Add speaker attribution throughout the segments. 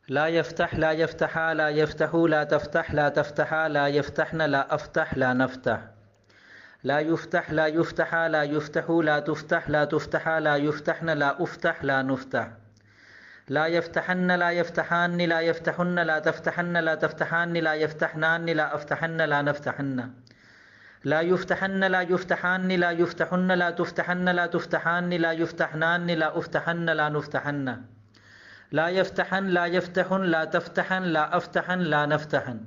Speaker 1: لا يفتح لا يفتحا لا يفتحو لا تفتح لا تفتحا لا يفتحن لا أفتح لا نفتح لا يفتح لا يفتحا لا يفتحو لا تفتح لا تفتحا لا يفتحن لا أفتح لا نفتح لا يفتحن لا يفتحان لا يفتحن لا تفتحن لا تفتحان لا يفتحنان لا أفتحن لا نفتحن لا يفتحن لا يفتحان لا يفتحن لا تفتحن لا تفتحان لا يفتحنان لا أفتحن لا نفتحن لا يفتحن لا يفتحن لا تفتحن لا أفتحن لا نفتحن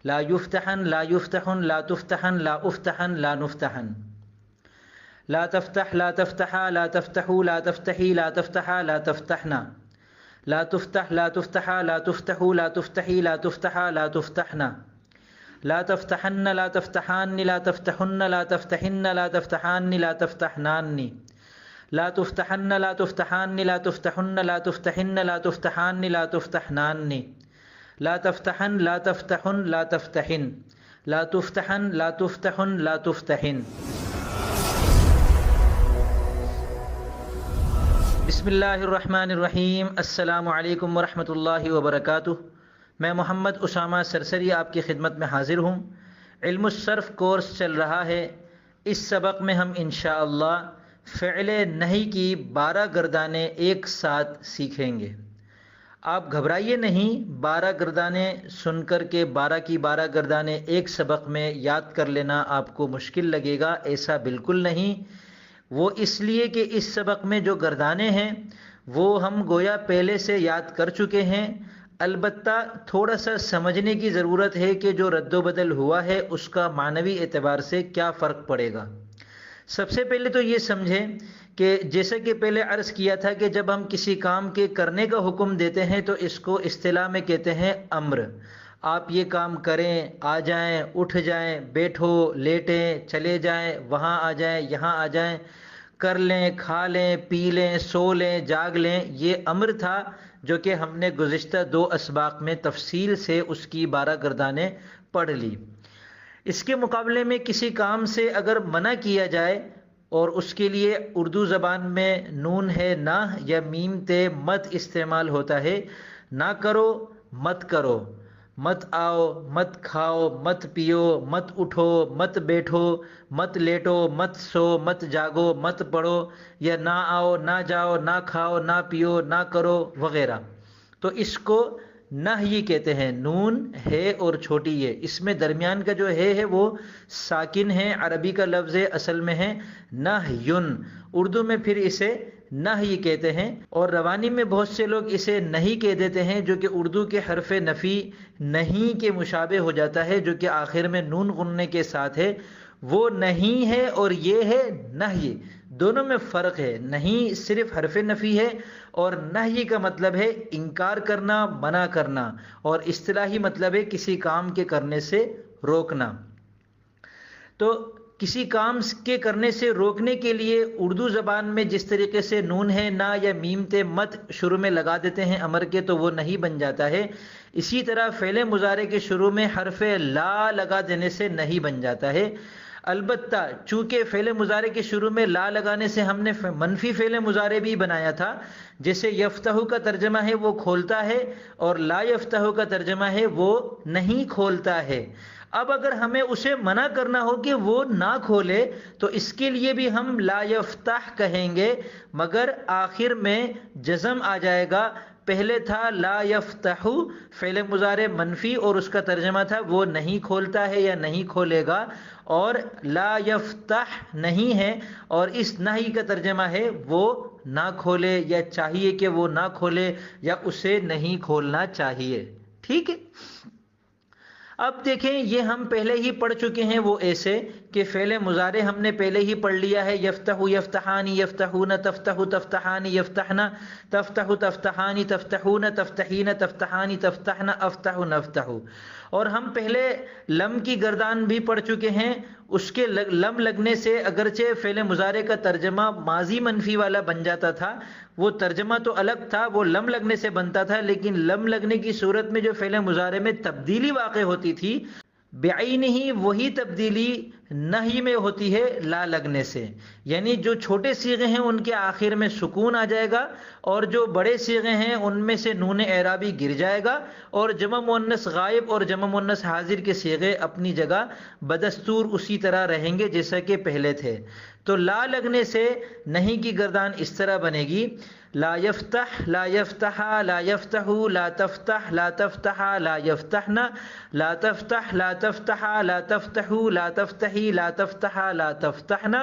Speaker 1: لا يفتحن لا يفتحن لا تفتحن لا أفتحن لا نفتحن لا تفتح لا تفتحا لا تفتحوا لا تفتحي لا تفتحا لا تفتحنا لا تفتح لا تفتحا لا تفتحوا لا تفتحي لا تفتحا لا تفتحنا لا تفتحن لا تفتحان لا تفتحن لا تفتحن لا تفتحان لا تفتحنان لا تفتحن لا تفتحان لا تفتحن لا تفتحن لا تفتحان لا تفتحنان لا تفتحن لا تفتحن لا تفتحن لا تفتحن لا تفتحن لا تفتحن. بسم اللہ الرحمن الرحیم. السلام علیکم ورحمۃ اللہ وبرکاتہ. میں محمد اسامہ سرسری آپ کی خدمت میں حاضر ہوں. علم الصرف کورس چل رہا ہے. اس سبق میں ہم انشاءاللہ فعل نہی کی 12 گردانیں ایک ساتھ سیکھیں گے. آپ گھبرائیے نہیں. 12 گردانیں سن کر کے 12 کی 12 گردانیں ایک سبق میں یاد کر لینا آپ کو مشکل لگے گا، ایسا بالکل نہیں. وہ اس لیے کہ اس سبق میں جو گردانیں ہیں وہ ہم گویا پہلے سے یاد کر چکے ہیں. البتہ تھوڑا سا سمجھنے کی ضرورت ہے کہ جو رد و بدل ہوا ہے اس کا معنوی اعتبار سے کیا فرق پڑے گا. سب سے پہلے تو یہ سمجھیں کہ جیسا کہ پہلے عرض کیا تھا کہ جب ہم کسی کام کے کرنے کا حکم دیتے ہیں تو اس کو اصطلاح میں کہتے ہیں امر. آپ یہ کام کریں، آ جائیں، اٹھ جائیں، بیٹھو، لیٹیں، چلے جائیں، وہاں آ جائیں، یہاں آ جائیں، کر لیں، کھا لیں، پی لیں، سو لیں، جاگ لیں. یہ امر تھا جو کہ ہم نے گزشتہ 2 اسباق میں تفصیل سے اس کی 12 گردانیں پڑھ لی. اس کے مقابلے میں کسی کام سے اگر منع کیا جائے اور اس کے لیے اردو زبان میں نون ہے نہ یا میم تے مت استعمال ہوتا ہے. نہ کرو، مت کرو، مت آؤ، مت کھاؤ، مت پیو، مت اٹھو، مت بیٹھو، مت لیٹو، مت سو، مت جاگو، مت پڑھو، یا نہ آؤ، نہ جاؤ، نہ کھاؤ، نہ پیو، نہ کرو وغیرہ. تو اس کو نہی کہتے ہیں. نون ہے اور چھوٹی ہے، اس میں درمیان کا جو ہے وہ ساکن ہے. عربی کا لفظ ہے، اصل میں ہے نہیٌ. اردو میں پھر اسے نہی کہتے ہیں، اور روانی میں بہت سے لوگ اسے نہیں کہہ دیتے ہیں جو کہ اردو کے حرف نفی نہیں کے مشابہ ہو جاتا ہے، جو کہ آخر میں نون غننے کے ساتھ ہے. وہ نہیں ہے اور یہ ہے نہی. دونوں میں فرق ہے. نہیں صرف حرف نفی ہے اور نہی کا مطلب ہے انکار کرنا، منع کرنا، اور اصطلاحی مطلب ہے کسی کام کے کرنے سے روکنا. تو کسی کام کے کرنے سے روکنے کے لیے اردو زبان میں جس طریقے سے نون ہے نہ یا میم تے مت شروع میں لگا دیتے ہیں امر کے تو وہ نہیں بن جاتا ہے. اسی طرح فعل مضارع کے شروع میں حرف لا لگا دینے سے نہیں بن جاتا ہے. البتہ چونکہ فعل مضارع کے شروع میں لا لگانے سے ہم نے منفی فعل مضارع بھی بنایا تھا. جیسے یفتح کا ترجمہ ہے وہ کھولتا ہے، اور لا یفتح کا ترجمہ ہے وہ نہیں کھولتا ہے. اب اگر ہمیں اسے منع کرنا ہو کہ وہ نہ کھولے تو اس کے لیے بھی ہم لا یفتح کہیں گے، مگر آخر میں جزم آ جائے گا. پہلے تھا لا یفتح فعل مضارع منفی اور اس کا ترجمہ تھا وہ نہیں کھولتا ہے یا نہیں کھولے گا، اور لا یفتح نہیں ہے اور اس نہیں کا ترجمہ ہے وہ نہ کھولے یا چاہیے کہ وہ نہ کھولے یا اسے نہیں کھولنا چاہیے. ٹھیک ہے. اب دیکھیں یہ ہم پہلے ہی پڑھ چکے ہیں وہ ایسے کہ فعل مضارع ہم نے پہلے ہی پڑھ لیا ہے. یفتح یفتحان، یفتحون، تفتح تفتحان، یفتحن، تفتح تفتحان، تفتحون، تفتحین، تفتحان، تفتحن، افتح نفتح. اور ہم پہلے لم کی گردان بھی پڑھ چکے ہیں. اس کے لم لگنے سے اگرچہ فعل مضارع کا ترجمہ ماضی منفی والا بن جاتا تھا، وہ ترجمہ تو الگ تھا، وہ لم لگنے سے بنتا تھا، لیکن لم لگنے کی صورت میں جو فعل مضارع میں تبدیلی واقع ہوتی تھی بعینہ وہی تبدیلی نہی میں ہوتی ہے لا لگنے سے، یعنی جو چھوٹے صیغے ہیں ان کے آخر میں سکون آ جائے گا، اور جو بڑے صیغے ہیں ان میں سے نون اعرابی گر جائے گا، اور جمع مؤنث غائب اور جمع مؤنث حاضر کے صیغے اپنی جگہ بدستور اسی طرح رہیں گے جیسا کہ پہلے تھے۔ تو لا لگنے سے نہیں کی گردان اس طرح بنے گی، لا یفتح لا یفتح لا یفتح لا تفتح لا تفتح لا یفتحن لا تفتح لا تفتح لا تفتح لا تفتحی لا تفتح لا تفتحن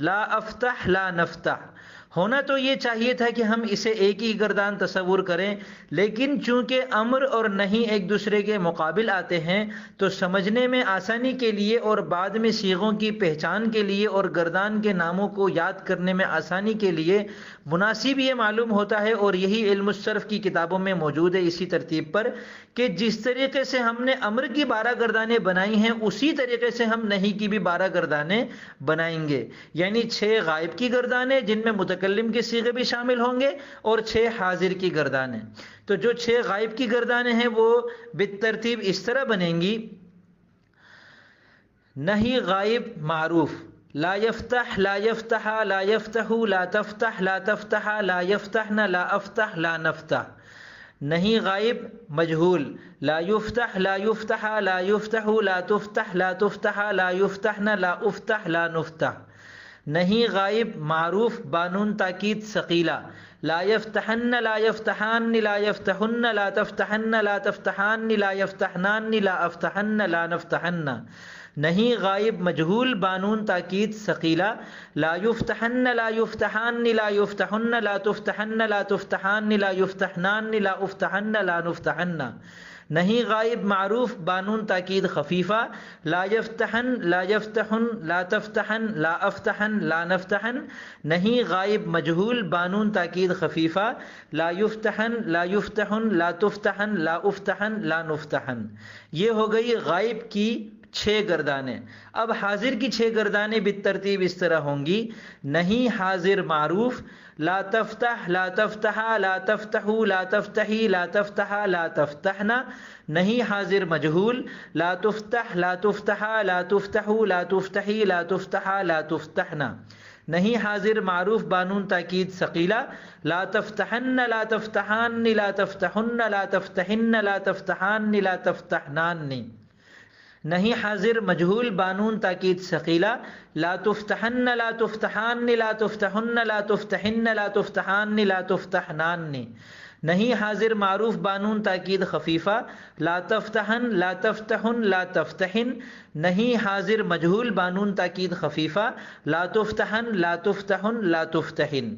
Speaker 1: لا افتح لا نفتح۔ ہونا تو یہ چاہیے تھا کہ ہم اسے ایک ہی گردان تصور کریں، لیکن چونکہ امر اور نہیں ایک دوسرے کے مقابل آتے ہیں تو سمجھنے میں آسانی کے لیے اور بعد میں صیغوں کی پہچان کے لیے اور گردان کے ناموں کو یاد کرنے میں آسانی کے لیے مناسب یہ معلوم ہوتا ہے، اور یہی علم الصرف کی کتابوں میں موجود ہے اسی ترتیب پر، کہ جس طریقے سے ہم نے امر کی 12 گردانیں بنائی ہیں اسی طریقے سے ہم نہیں کی بھی 12 گردانیں بنائیں گے، یعنی 6 غائب کی گردانیں جن میں متکلم کے صیغے بھی شامل ہوں گے، اور 6 حاضر کی گردانیں۔ تو جو 6 غائب کی گردانیں ہیں وہ بالترتیب اس طرح بنیں گی، نہیں غائب معروف لا یفتح لا یفتح لا یفتح لا تفتح لا تفتح لا یفتحن لا افتح لا نفتح، نہیں غائب مجہول لا یفتح لا یفتح لا یفتح لا تفتح لا تفتح لا یفتحن لا افتح لا نفتح، نہیں غائب معروف بانون تاکید ثقیلہ لا یفتحن لا یفتحان لا یفتحن لا تفتحن لا تفتحان لا یفتحنان لا افتحن لا نفتحن، نہیں غائب مجہول بانون تاکید ثقیلہ لا یفتحن لا یفتحان لا یفتحن لا تفتحن لا تفتحان لا یفتحنان لا افتحن لا نفتحن، نہیں غائب معروف بانون تاکید خفیفہ لا یفتحن لا یفتحن لا تفتحن لا افتحن لا نفتحن، نہیں غائب مجہول بانون تاکید خفیفہ لا یفتحن لا یفتحن لا تفتحن لا افتحن لا نفتحن۔ یہ ہو گئی غائب کی 6 گردانیں۔ اب حاضر کی 6 گردانیں بالترتیب اس طرح ہوں گی، نہیں حاضر معروف لا تفتح لا تفتح لا تفتح لا تفتحی لا تفتح لا تفتحن، نہیں حاضر مجہول لا تفتح لا تفتح لا تفتح لا تفتحی لا تفتح لا تفتحن، نہیں حاضر معروف بانون تاکید ثقیلہ لا تفتحن لا تفتحان لا تفتحن لا تفتحن لا تفتحان لا تفتحنان، نہیں حاضر مجہول بانون تاکید ثقیلہ لا تفتحن لا تفتحان لا تفتحن لا تفتحن لا تفتحان لا تفتحنان، نہیں حاضر معروف بانون تاکید خفیفہ لا تفتحن لا تفتحن لا تفتحن، نہیں حاضر مجہول بانون تاکید خفیفہ لا تفتحن لا تفتحن لا تفتحن۔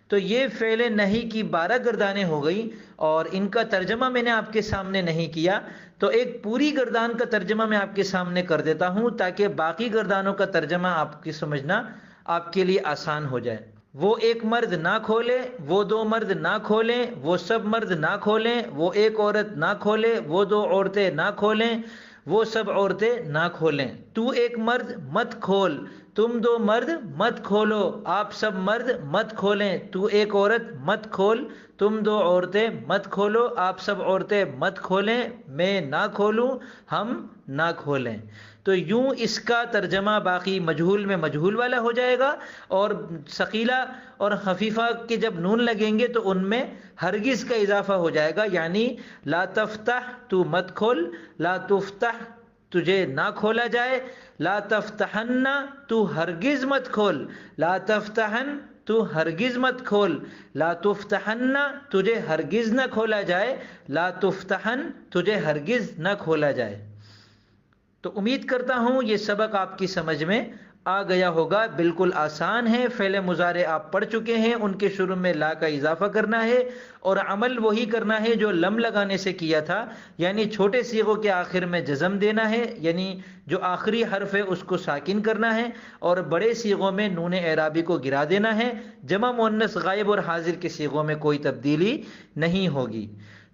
Speaker 1: تو یہ فعل نہیں کی 12 گردانیں ہو گئی، اور ان کا ترجمہ میں نے آپ کے سامنے نہیں کیا، تو ایک پوری گردان کا ترجمہ میں آپ کے سامنے کر دیتا ہوں تاکہ باقی گردانوں کا ترجمہ آپ کی سمجھنا آپ کے لیے آسان ہو جائے۔ وہ ایک مرد نہ کھولے، وہ 2 مرد نہ کھولیں، وہ سب مرد نہ کھولیں، وہ ایک عورت نہ کھولے، وہ 2 عورتیں نہ کھولیں، وہ سب عورتیں نہ کھولیں، تو ایک مرد مت کھول، تم 2 مرد مت کھولو، آپ سب مرد مت کھولیں، تو ایک عورت مت کھول، تم 2 عورتیں مت کھولو، آپ سب عورتیں مت کھولیں، میں نہ کھولوں، ہم نہ کھولیں۔ تو یوں اس کا ترجمہ باقی مجہول میں مجہول والا ہو جائے گا، اور ثقیلہ اور خفیفہ کے جب نون لگیں گے تو ان میں ہرگز کا اضافہ ہو جائے گا، یعنی لا تفتح تو مت کھول، لا تفتح تجھے نہ کھولا جائے، لا تفتحن تو ہرگز مت کھول، لا تفتحن تو ہرگز مت کھول، لا تفتحن تجھے ہرگز نہ کھولا جائے، لا تفتحن تجھے ہرگز نہ کھولا جائے۔ تو امید کرتا ہوں یہ سبق آپ کی سمجھ میں آ گیا ہوگا، بالکل آسان ہے، فعل مضارع آپ پڑھ چکے ہیں، ان کے شروع میں لا کا اضافہ کرنا ہے اور عمل وہی کرنا ہے جو لم لگانے سے کیا تھا، یعنی چھوٹے صیغوں کے آخر میں جزم دینا ہے، یعنی جو آخری حرف ہے اس کو ساکن کرنا ہے، اور بڑے صیغوں میں نون اعرابی کو گرا دینا ہے، جمع مؤنث غائب اور حاضر کے صیغوں میں کوئی تبدیلی نہیں ہوگی۔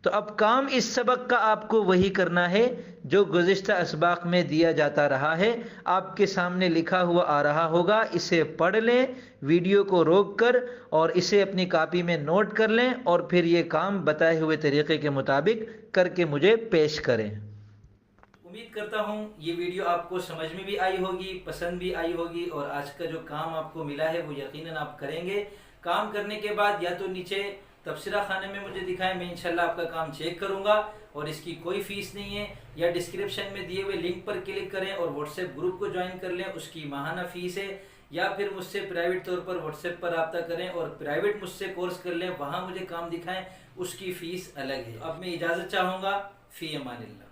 Speaker 1: تو اب کام اس سبق کا آپ کو وہی کرنا ہے جو گزشتہ اسباق میں دیا جاتا رہا ہے، آپ کے سامنے لکھا ہوا آ رہا ہوگا، اسے پڑھ لیں ویڈیو کو روک کر، اور اسے اپنی کاپی میں نوٹ کر لیں، اور پھر یہ کام بتائے ہوئے طریقے کے مطابق کر کے مجھے پیش کریں۔ امید کرتا ہوں یہ ویڈیو آپ کو سمجھ میں بھی آئی ہوگی، پسند بھی آئی ہوگی، اور آج کا جو کام آپ کو ملا ہے وہ یقیناً آپ کریں گے۔ کام کرنے کے بعد یا تو نیچے تبصرہ خانے میں مجھے دکھائیں، میں انشاءاللہ آپ کا کام چیک کروں گا، اور اس کی کوئی فیس نہیں ہے، یا ڈسکرپشن میں دیے ہوئے لنک پر کلک کریں اور واٹس ایپ گروپ کو جوائن کر لیں، اس کی ماہانہ فیس ہے، یا پھر مجھ سے پرائیویٹ طور پر واٹس ایپ پر رابطہ کریں اور پرائیویٹ مجھ سے کورس کر لیں، وہاں مجھے کام دکھائیں، اس کی فیس الگ ہے۔ اب میں اجازت چاہوں گا، فی امان اللہ۔